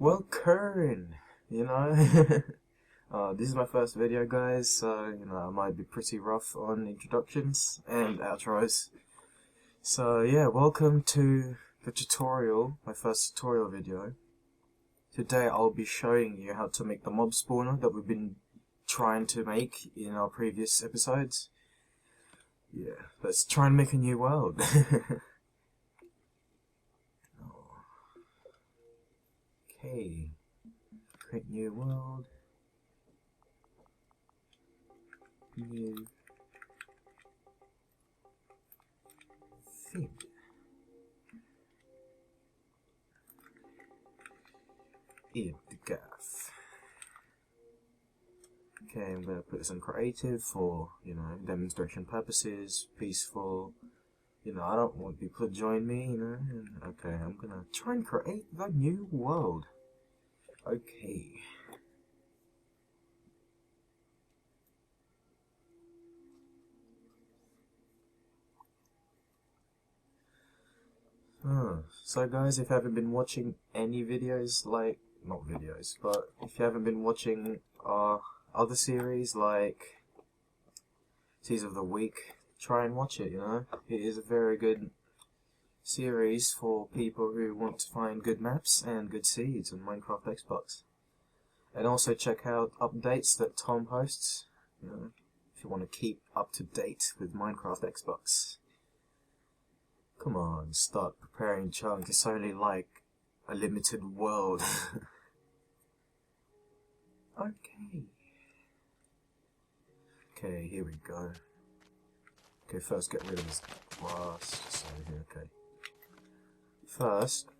Well, Kern, you know, this is my first video, guys, so, I might be pretty rough on introductions and outros. So, yeah, welcome to the tutorial, my first tutorial video. Today I'll be showing you how to make the mob spawner that we've been trying to make in our previous episodes. Yeah, let's try and make a new world. Okay, create new world, new thing. In the gaff. Okay, I'm gonna put this on creative for, demonstration purposes, peaceful. I don't want people to join me, Okay, I'm gonna try and create the new world. Okay. So guys, if you haven't been watching any videos not videos, but if you haven't been watching other series like Seeds of the Week, try and watch it, It is a very good series for people who want to find good maps and good seeds on Minecraft Xbox. And also check out updates that Tom posts, if you want to keep up to date with Minecraft Xbox. Come on, start preparing chunk. It's only like a limited world. Okay. Okay, here we go. Okay, first get rid of this grass. Just over here, okay. First,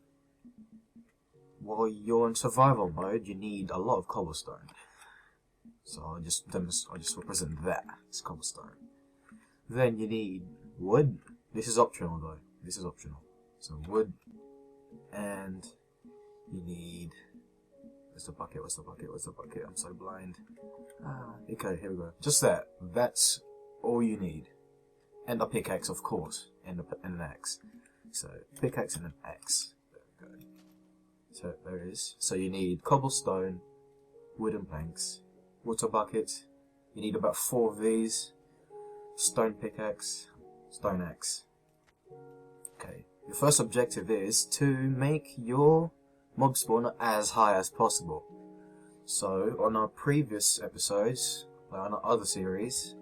while you're in survival mode, you need a lot of cobblestone. So I'll just represent that. It's cobblestone. Then you need wood. This is optional though. This is optional. So wood, and you need. Where's the bucket? Where's the bucket? Where's the bucket? I'm so blind. Okay, here we go. Just that. That's all you need. And a pickaxe, of course. And an axe. So pickaxe and an axe. There we go. So there it is. So you need cobblestone, wooden planks, water bucket. You need about 4 of these. Stone pickaxe, stone axe. Okay. Your first objective is to make your mob spawner as high as possible. So on our previous episodes, on our other series,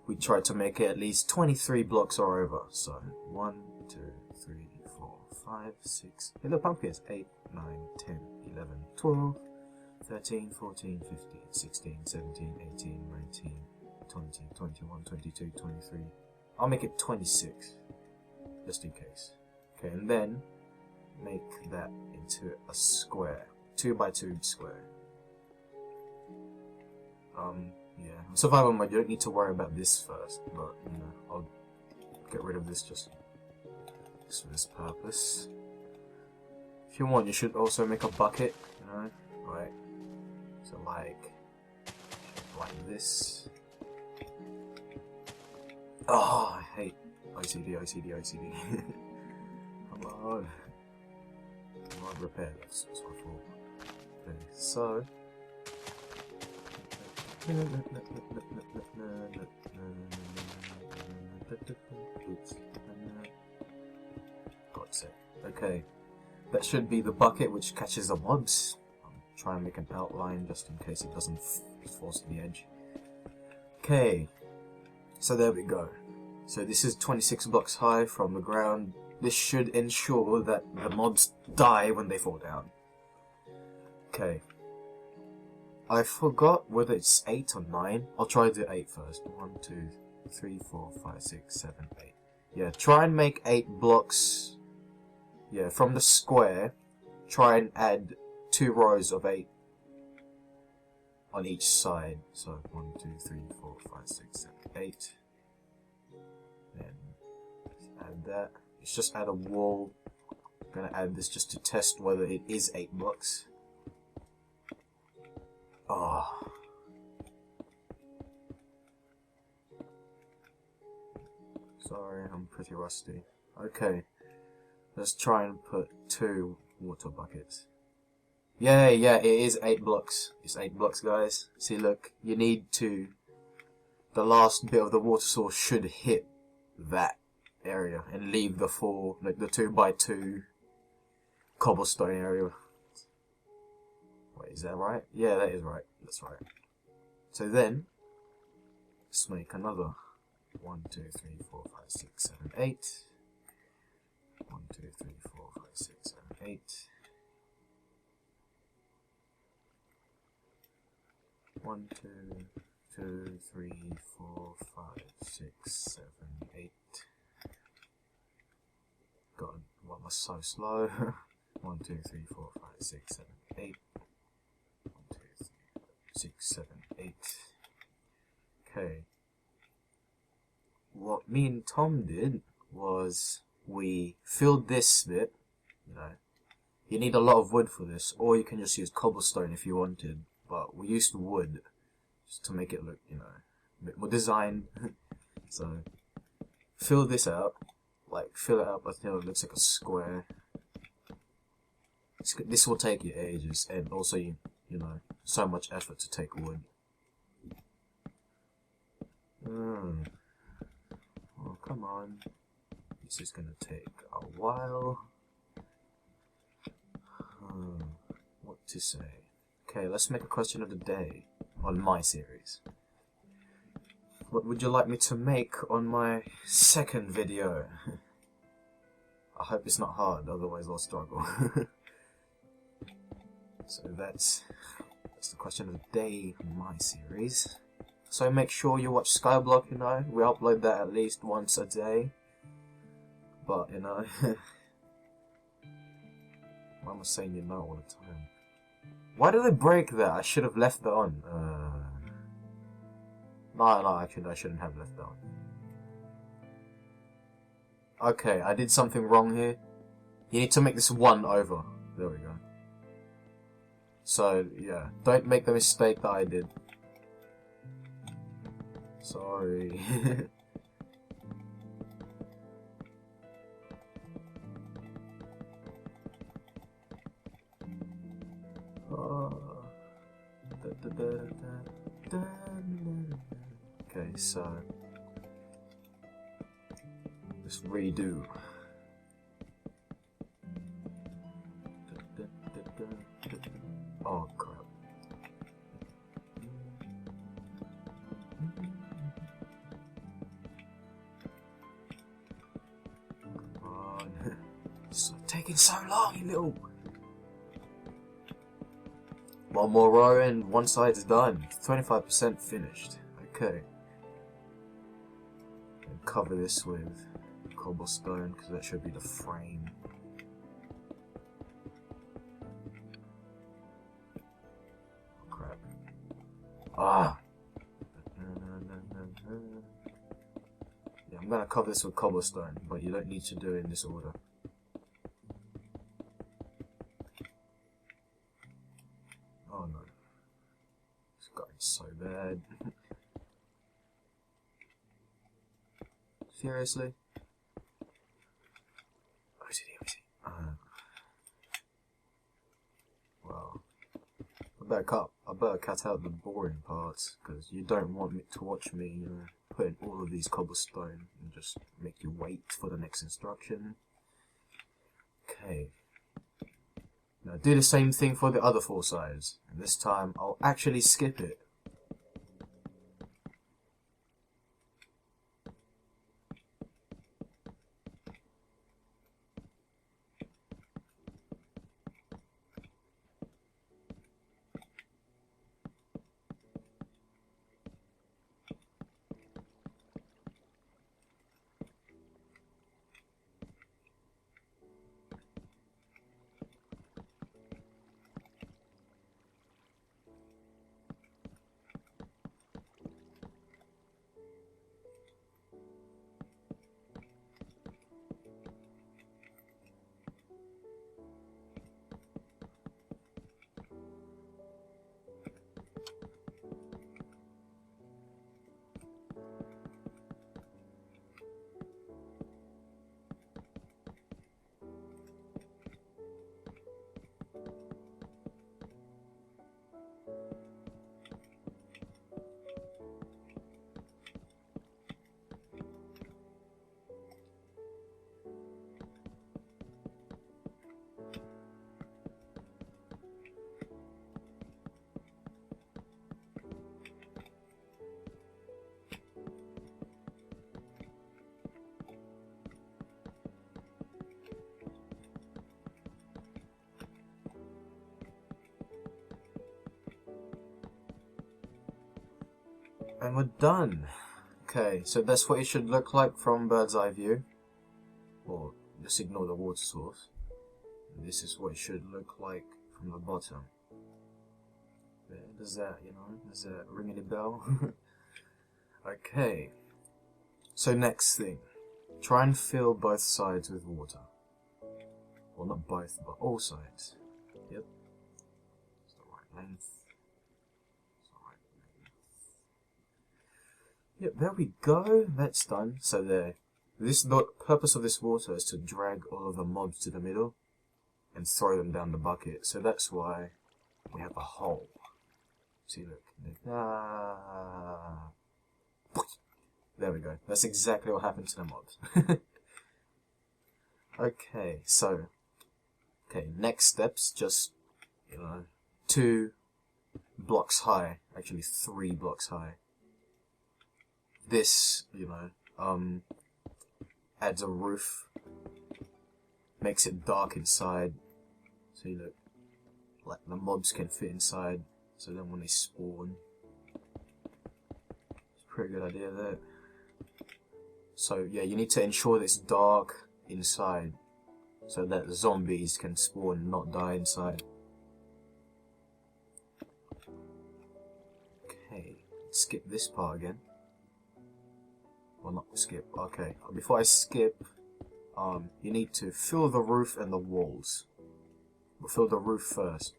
we tried to make it at least 23 blocks or over. So 1, 2, 3, 4, 5, 6. Hey, look, pumpkins. 8, 9, 10, 11, 12, 13, 14, 15, 16, 17, 18, 19, 20, 21, 22, 23. I'll make it 26, just in case. Okay, and then make that into a square, 2 by 2 square. Yeah, survival mode, you don't need to worry about this first, but, I'll get rid of this just for this purpose. If you want, you should also make a bucket, right? So like this. Oh, I hate OCD. Come on. Repair. That's what I thought. Okay, so. Oops. God's sake. Okay. That should be the bucket which catches the mobs. I'll try and make an outline just in case it doesn't fall to the edge. Okay. So there we go. So this is 26 blocks high from the ground. This should ensure that the mobs die when they fall down. Okay. I forgot whether it's 8 or 9. I'll try to do 8 first. 1, 2, 3, 4, 5, 6, 7, 8. Yeah, try and make 8 blocks. Yeah, from the square, try and add 2 rows of 8 on each side. So 1, 2, 3, 4, 5, 6, 7, 8. Then add that. Let's just add a wall. I'm gonna add this just to test whether it is 8 blocks. Oh. Sorry, I'm pretty rusty. Okay. Let's try and put 2 water buckets. Yeah, yeah, it is 8 blocks. It's 8 blocks, guys. See, look, you need to... The last bit of the water source should hit that area and leave the 4, like the 2x2 cobblestone area. Wait, is that right? Yeah, that is right. That's right. So then, let's make another 1, 2, 3, 4, 5, 6, 7, 8. 1, 2, 3, 4, 5, 6, 7, 8. 1, 2, 2, 3, 4, 5, 6, 7, 8. God, why am I so slow? 1, 2, 3, 4, 5, 6, 7, 8. 1, 2, 3, 6, 7, 8. Okay. What me and Tom did was we filled this bit, you know. You need a lot of wood for this, or you can just use cobblestone if you wanted. But we used wood just to make it look, you know, a bit more designed. So fill this out, like fill it up until it looks like a square. This will take you ages, and also you know, so much effort to take wood. Oh, come on. This is gonna take a while. What to say? Okay, let's make a question of the day on my series. What would you like me to make on my second video? I hope it's not hard, otherwise I'll struggle. So that's the question of the day on my series. So make sure you watch Skyblock, you know. We upload that at least once a day. But, you know... Why am I saying you know all the time? Why did I break that? I should have left that on. No, actually I shouldn't have left that on. Okay, I did something wrong here. You need to make this 1 over. There we go. So, yeah. Don't make the mistake that I did. Sorry. Okay, so let's redo. Oh crap. Come on. It's taking so long, you little. One more row and one side's done. 25% finished. Okay. And cover this with cobblestone because that should be the frame. Oh, crap. Ah! Yeah, I'm gonna cover this with cobblestone, but you don't need to do it in this order. Oh no. It's gotten so bad. Seriously? Well, I better cut out the boring parts, because you don't want me to watch me, you know, put in all of these cobblestone and just make you wait for the next instruction. Okay. Now do the same thing for the other 4 sides, and this time I'll actually skip it. And we're done. Okay, so that's what it should look like from bird's eye view. Or just ignore the water source. This is what it should look like from the bottom. Does that, does that ring any bell? Okay. So next thing. Try and fill both sides with water. Well, not both, but all sides. Yep. It's the right length. It's the right length. Yep, there we go. That's done. So there. The purpose of this water is to drag all of the mobs to the middle and throw them down the bucket. So that's why we have a hole. See, look. Ah. There we go. That's exactly what happened to the mobs. Okay, so... Okay, next steps, just, 2 blocks high. Actually, 3 blocks high. This, adds a roof. Makes it dark inside. So you look, like the mobs can fit inside. So then when they spawn... It's a pretty good idea there. So yeah, you need to ensure that it's dark inside, so that zombies can spawn and not die inside. Okay, skip this part again. Well, not skip, okay. Before I skip, you need to fill the roof and the walls. We'll fill the roof first.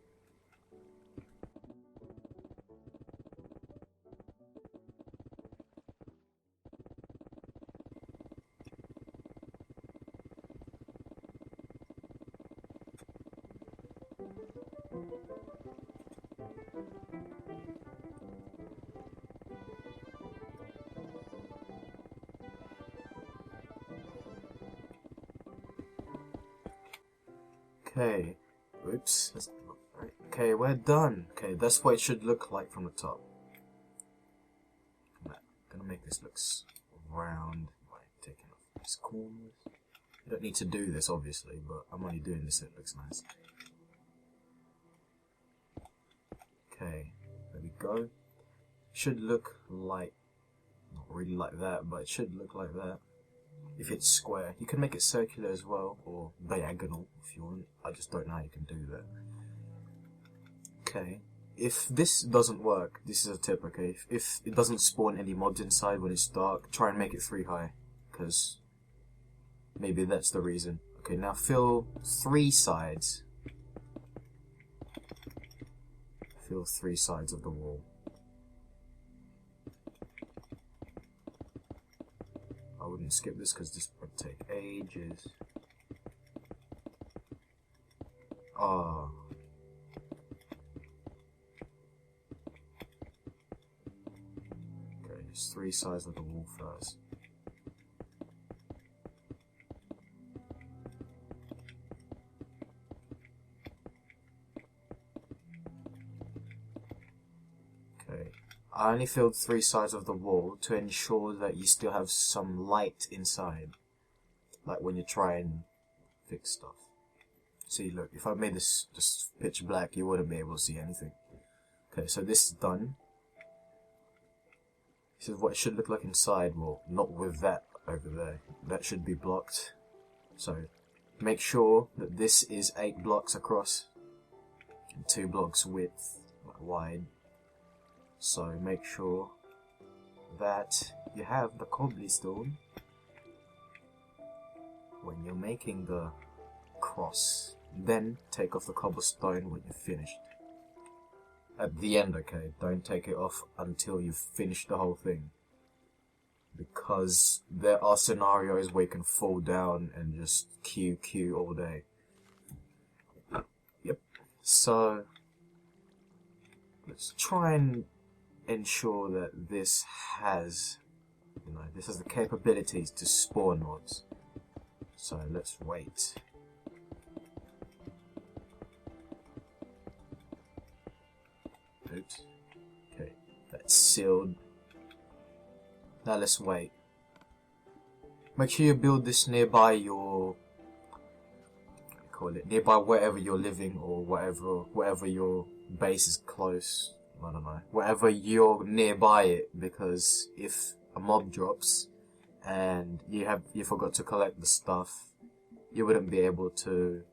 Okay, oops, right. Okay, we're done. Okay, that's what it should look like from the top. I'm gonna make this look round by taking off these corners. You don't need to do this, obviously, but I'm only doing this so it looks nice. Okay, there we go. Should look like, not really like that, but it should look like that. If it's square, you can make it circular as well, or diagonal if you want. I just don't know how you can do that. Okay, if this doesn't work, this is a tip, okay? If it doesn't spawn any mobs inside when it's dark, try and make it 3 high, because maybe that's the reason. Okay, now fill 3 sides. Fill 3 sides of the wall. I wouldn't skip this because this would take ages. Ah. Okay, just 3 sides of the wall first. Okay. I only filled 3 sides of the wall to ensure that you still have some light inside. Like when you try and fix stuff. See, look, if I made this just pitch black, you wouldn't be able to see anything. Okay, so this is done. This is what it should look like inside. Well, not with that over there. That should be blocked. So, make sure that this is 8 blocks across. And 2 blocks width, wide. So make sure that you have the cobblestone when you're making the cross. Then take off the cobblestone when you're finished. At the end, okay? Don't take it off until you've finished the whole thing. Because there are scenarios where you can fall down and just QQ all day. Yep. So, let's try and ensure that this has, this has the capabilities to spawn mobs. So let's wait. Oops. Okay, that's sealed. Now let's wait. Make sure you build this nearby your, nearby wherever you're living, or wherever your base is close. I don't know, wherever you're nearby it, because if a mob drops and you forgot to collect the stuff, you wouldn't be able to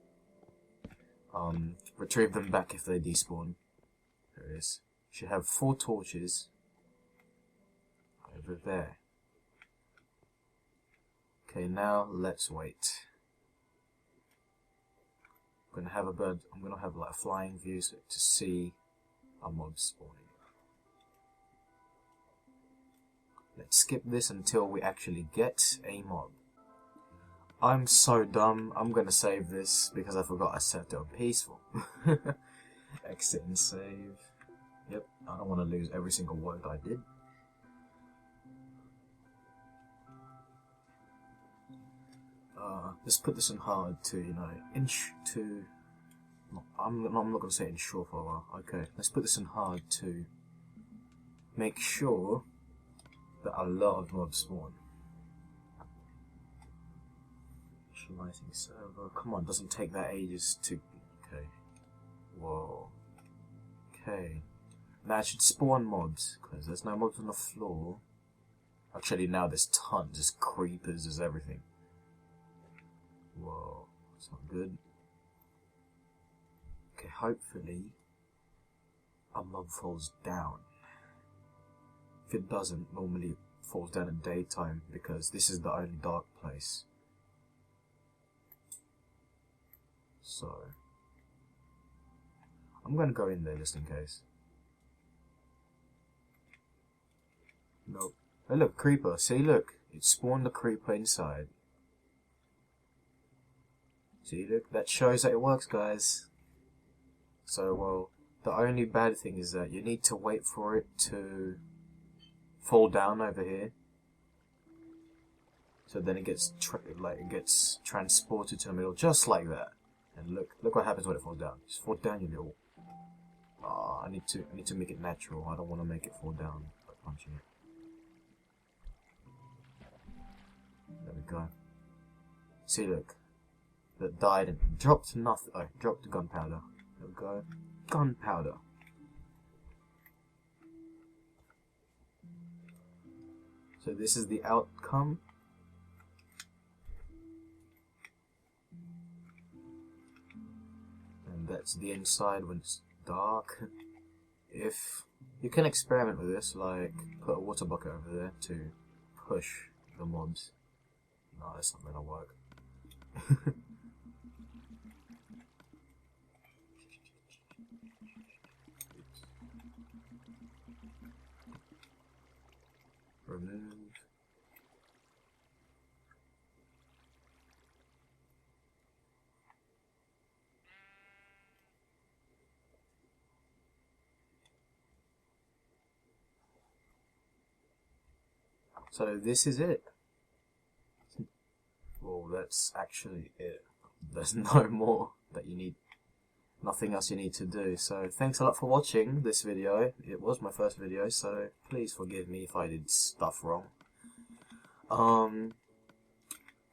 retrieve them back if they despawn. There it is. Should have 4 torches over there. Okay, now let's wait. I'm gonna have like a flying view to see our mobs spawning. Let's skip this until we actually get a mob. I'm so dumb. I'm gonna save this because I forgot I set it on peaceful. Exit and save. Yep, I don't want to lose every single word I did. Let's put this in hard to, you know, I'm not gonna say ensure for a while. Okay, let's put this in hard to make sure that a lot of mobs spawn. Initializing server. Come on, doesn't take that ages to. Okay. Whoa. Okay. Now I should spawn mobs because there's no mobs on the floor. Actually, now there's tons. There's creepers. There's everything. Whoa, that's not good. Okay, hopefully a mob falls down. If it doesn't, normally it falls down in daytime because this is the only dark place. So I'm gonna go in there just in case. Nope. Oh look, creeper. See, look, it spawned the creeper inside. See, look, that shows that it works, guys. So, well, the only bad thing is that you need to wait for it to fall down over here. So then it gets transported to the middle, just like that. And look what happens when it falls down. Just fall down, you little. Ah, I need to make it natural. I don't want to make it fall down by punching it. There we go. See, look. That died and dropped nothing. Oh, dropped gunpowder. There we go. Gunpowder. So this is the outcome. And that's the inside when it's dark. If you can experiment with this, like put a water bucket over there to push the mobs. No, that's not gonna work. Remove. So this is it. Well, that's actually it. There's no more that you need. Nothing else you need to do. So thanks a lot for watching this video. It was my first video, so please forgive me if I did stuff wrong.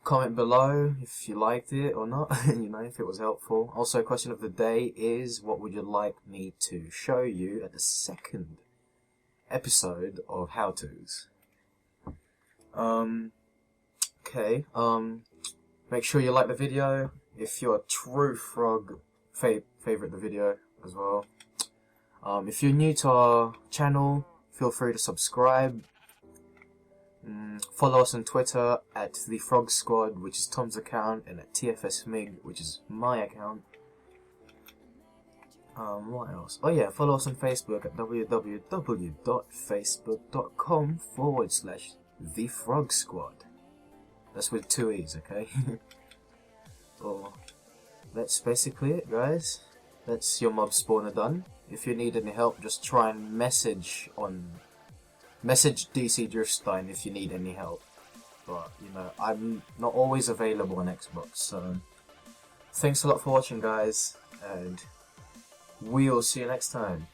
Comment below if you liked it or not, you know, if it was helpful. Also, question of the day is, what would you like me to show you at the second episode of How To's? Okay, make sure you like the video. If you're a true frog, favorite the video as well. If you're new to our channel, feel free to subscribe. Follow us on Twitter at The Frog Squad, which is Tom's account, and at TFSMIG, which is my account. What else? Oh yeah, follow us on Facebook at www.facebook.com/The Frog Squad. That's with 2 E's, okay? Well, that's basically it, guys. That's your mob spawner done. If you need any help, just try and message DC Driftstein if you need any help. But, you know, I'm not always available on Xbox, so thanks a lot for watching, guys, and we'll see you next time.